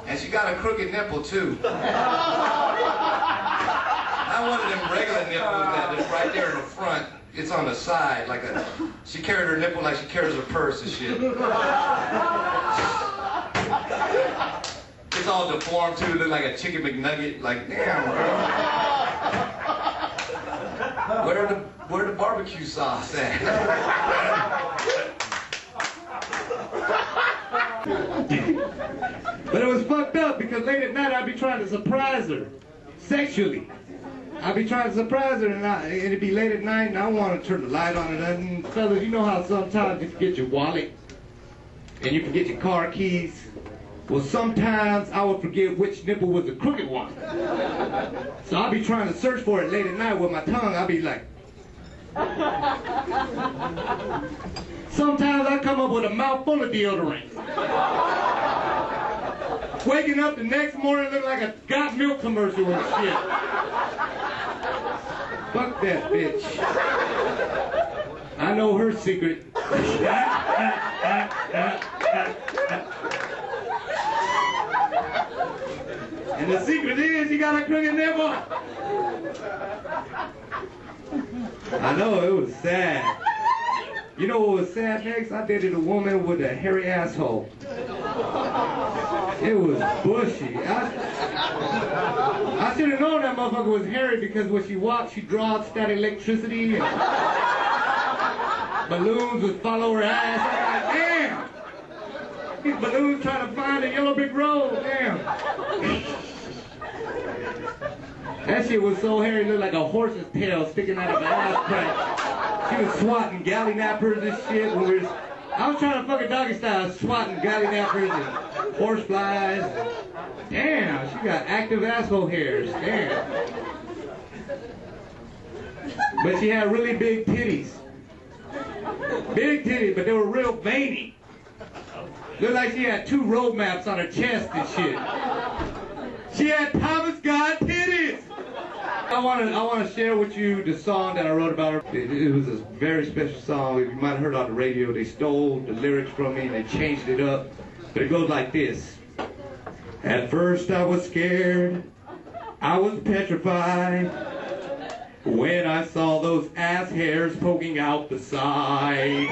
And she got a crooked nipple too. Not one of them regular nipples that is right there in the front. It's on the side, like a. She carried her nipple like she carries her purse and shit. It's all deformed too. Look like a chicken McNugget. Like, damn, bro. Where the barbecue sauce at? But it was fucked up because late at night I'd be trying to surprise her sexually. I'd be trying to surprise her and it'd be late at night and I want to turn the light on and fellas, you know how sometimes you forget your wallet and you forget your car keys? Well, sometimes I would forget which nipple was the crooked one. So I'd be trying to search for it late at night with my tongue. I'd be like... Sometimes I come up with a mouthful of deodorant. Waking up the next morning looking like a got milk commercial and shit. Fuck that bitch. I know her secret. And the secret is you got a crooked nipple. I know, it was sad. You know what was sad next? I dated a woman with a hairy asshole. It was bushy. I should have known that motherfucker was hairy because when she walked, she draws static electricity and balloons would follow her ass. I'm like, damn! These balloons trying to find a yellow brick road, damn. That shit was so hairy, it looked like a horse's tail sticking out of an ass crack. She was swatting galley nappers and shit. I was trying to fuck a doggy style, swatting galley nappers and horse flies. Damn, she got active asshole hairs. Damn. But she had really big titties. Big titties, but they were real veiny. Looked like she had 2 road maps on her chest and shit. She had Thomas God titties. I want to share with you the song that I wrote about her. It was a very special song. You might have heard it on the radio. They stole the lyrics from me and they changed it up. But it goes like this. At first I was scared. I was petrified. When I saw those ass hairs poking out the side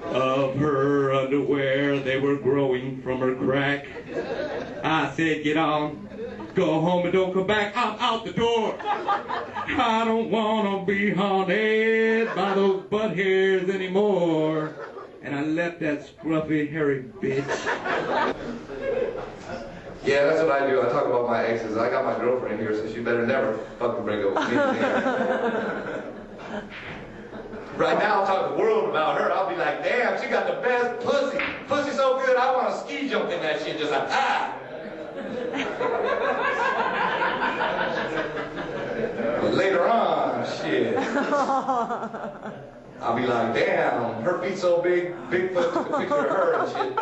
of her underwear, they were growing from her crack. I said, get on, go home and don't come back, I'm out the door. I don't want to be haunted by those butt hairs anymore. And I left that scruffy, hairy bitch. Yeah, that's what I do. I talk about my exes. I got my girlfriend here, so she better never fucking break up with me. Right now, I'll talk to the world about her. I'll be like, damn, she got the best pussy. Pussy so good, I want to ski jump in that shit just like, ah. But later on, shit. I'll be like, damn, her feet so big, Bigfoot took a picture of her and shit.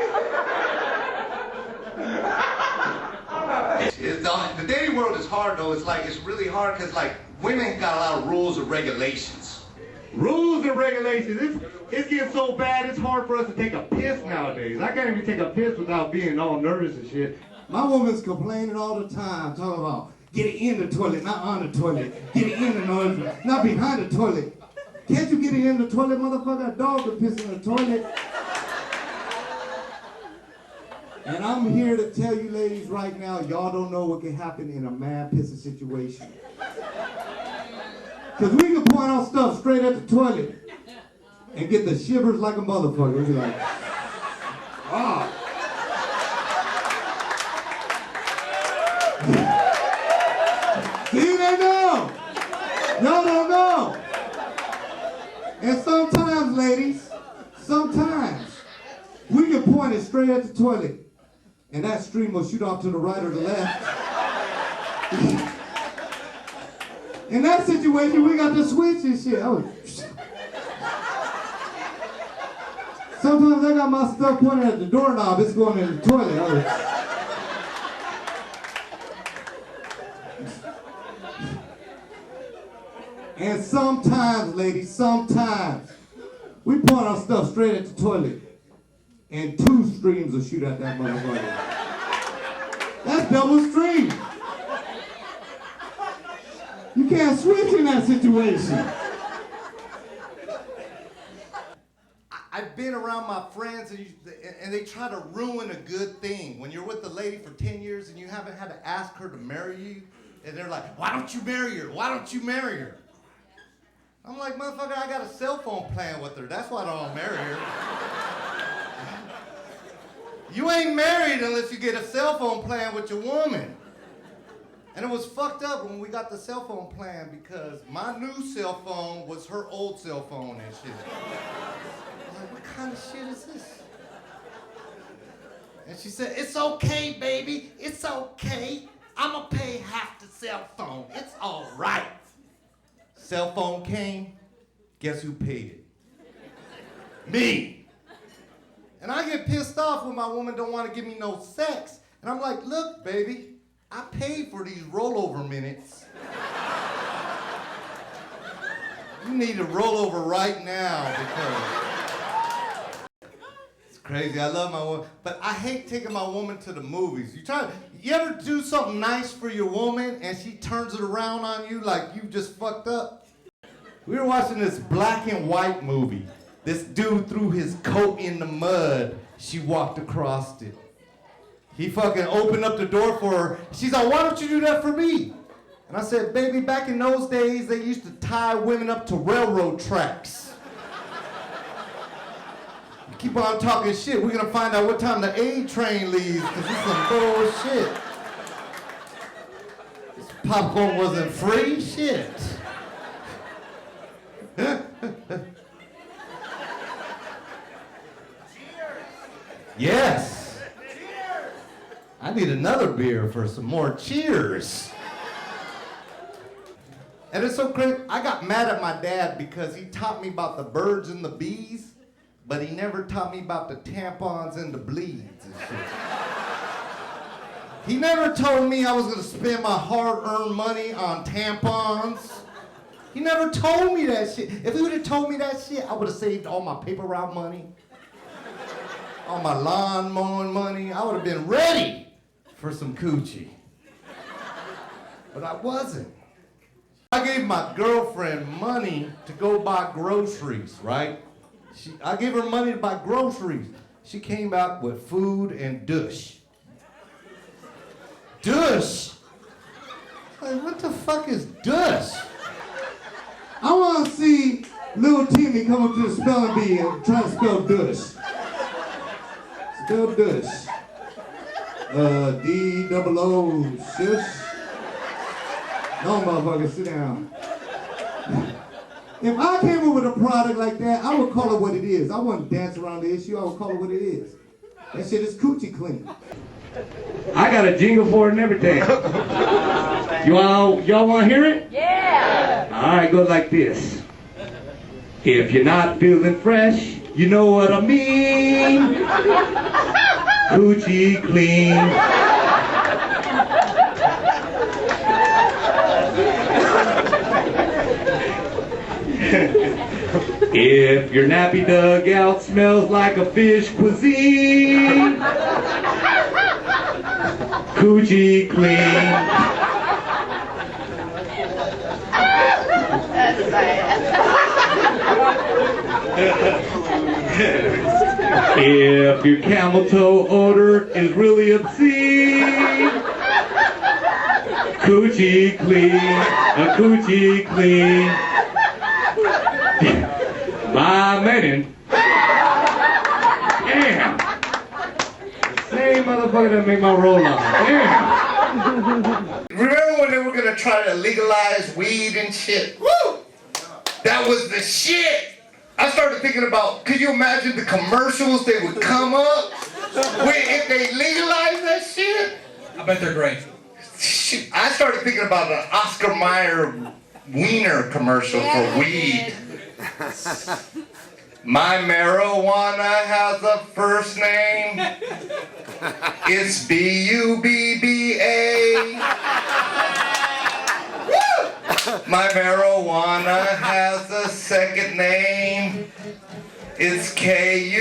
The dating world is hard though. It's really hard because like women got a lot of rules and regulations. Rules and regulations. It's getting so bad it's hard for us to take a piss nowadays. I can't even take a piss without being all nervous and shit. My woman's complaining all the time, talking about get it in the toilet, not on the toilet. Get it in the toilet, not behind the toilet. Can't you get it in the toilet, motherfucker? A dog could piss in the toilet. And I'm here to tell you ladies right now, y'all don't know what can happen in a man pissing situation. Because we can point out stuff straight at the toilet and get the shivers like a motherfucker. We're like, ah. See, they know. Y'all don't know. And sometimes, ladies, sometimes we can point it straight at the toilet and that stream will shoot off to the right or the left. In that situation, we got to switch and shit. Sometimes I got my stuff pointed at the doorknob, it's going in the toilet. And sometimes, ladies, sometimes we point our stuff straight at the toilet and 2 streams will shoot at that motherfucker. That's double stream. You can't switch in that situation. I've been around my friends and they try to ruin a good thing. When you're with a lady for 10 years and you haven't had to ask her to marry you, and they're like, why don't you marry her? Why don't you marry her? I'm like, motherfucker, I got a cell phone plan with her. That's why I don't marry her. You ain't married unless you get a cell phone plan with your woman. And it was fucked up when we got the cell phone plan because my new cell phone was her old cell phone and shit. I'm like, what kind of shit is this? And she said, it's okay, baby. It's okay. I'ma pay half the cell phone. It's all right. Cell phone came. Guess who paid it? Me. And I get pissed off when my woman don't want to give me no sex. And I'm like, look, baby, I paid for these rollover minutes. You need to roll over right now because it's crazy. I love my woman, but I hate taking my woman to the movies. You ever do something nice for your woman and she turns it around on you like you just fucked up? We were watching this black and white movie. This dude threw his coat in the mud. She walked across it. He fucking opened up the door for her. She's like, why don't you do that for me? And I said, baby, back in those days, they used to tie women up to railroad tracks. You keep on talking shit, we're gonna find out what time the A train leaves, because this is some bullshit. This popcorn wasn't free, shit. Yes. Cheers. I need another beer for some more cheers. And it's so crazy. I got mad at my dad because he taught me about the birds and the bees, but he never taught me about the tampons and the bleeds and shit. He never told me I was gonna spend my hard-earned money on tampons. He never told me that shit. If he would have told me that shit, I would have saved all my paper route money. All my lawn mowing money, I would have been ready for some coochie. But I wasn't. I gave my girlfriend money to go buy groceries, right? I gave her money to buy groceries. She came out with food and dush. Dush? Like, what the fuck is dush? I want to see little Timmy come up to the spelling bee and try to spell dush. Spell dush. D-double-O, shush. No, motherfucker, sit down. If I came up with a product like that, I would call it what it is. I wouldn't dance around the issue. I would call it what it is. That shit is coochie clean. I got a jingle for it and everything. Y'all want to hear it? Yeah! All right, go like this. If you're not feeling fresh, you know what I mean. Coochie clean. If your nappy dugout smells like a fish cuisine, coochie clean. That's If your camel toe odor is really obscene, coochie clean, a coochie clean. My man. Damn. Same motherfucker that made my roll off. Damn. Remember when they were gonna try to legalize weed and shit? Woo! That was the shit! I started thinking about, could you imagine the commercials they would come up with if they legalized that shit? I bet they're great. Shit, I started thinking about an Oscar Mayer Wiener commercial for weed. My marijuana has a first name. It's B-U-B-B-A. My marijuana has a second name. It's K-U-S-N-H.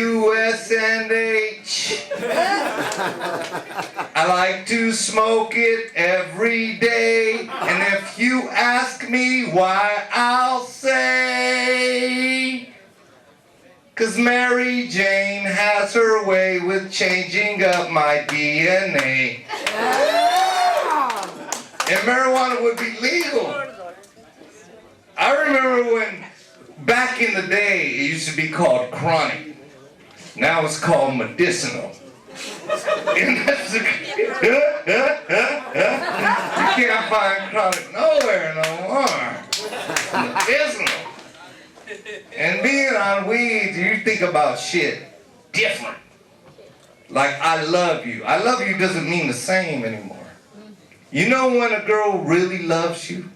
I like to smoke it every day. And if you ask me why, I'll say, 'cause Mary Jane has her way with changing up my DNA. And marijuana would be legal. I remember when, back in the day, it used to be called chronic. Now it's called medicinal. And that's you can't find chronic nowhere no more. Medicinal. And being on weed, you think about shit different. Like, I love you. I love you doesn't mean the same anymore. You know when a girl really loves you?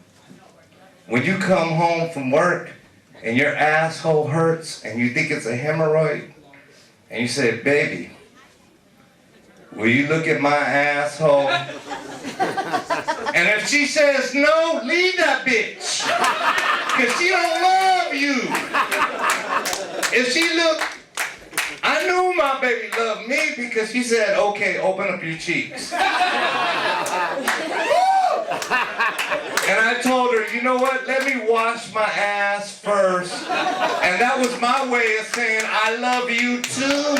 When you come home from work and your asshole hurts and you think it's a hemorrhoid, and you say, baby, will you look at my asshole? And if she says no, leave that bitch. Because she don't love you. If she look, I knew my baby loved me because she said, okay, open up your cheeks. And I told her, you know what, let me wash my ass first. And that was my way of saying, I love you too.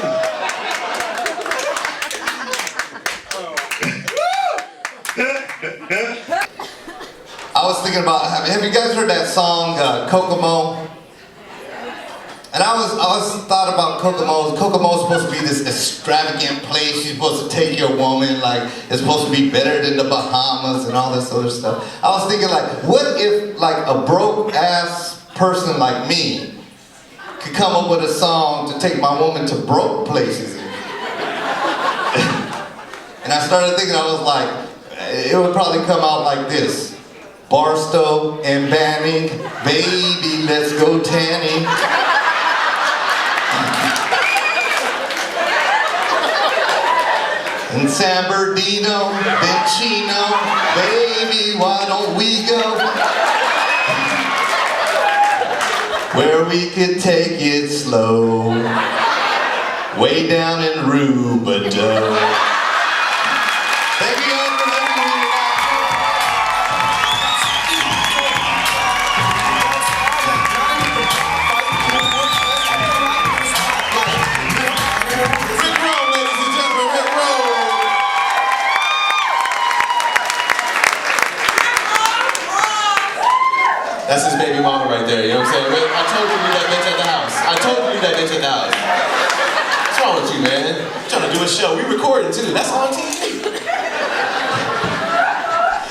I was thinking about, have you guys heard that song, Kokomo? And I was thought about Kokomo. Kokomo's supposed to be this extravagant place. She's supposed to take your woman, like, it's supposed to be better than the Bahamas and all this other stuff. I was thinking, like, what if, like, a broke-ass person like me could come up with a song to take my woman to broke places? And I started thinking, I was like, it would probably come out like this. Barstow and Banning, baby, let's go tanning. In San Bernardino, Chino, baby, why don't we go? Where we could take it slow, way down in Rubado. Thank you guys for listening. Rick Roll, ladies and gentlemen, Rick Roll. That's his baby mama right there, you know what I'm saying? I told you to leave that bitch at the house. I told you to leave that bitch at the house. What's wrong with you, man? I'm trying to do a show. We recording too. That's on TV.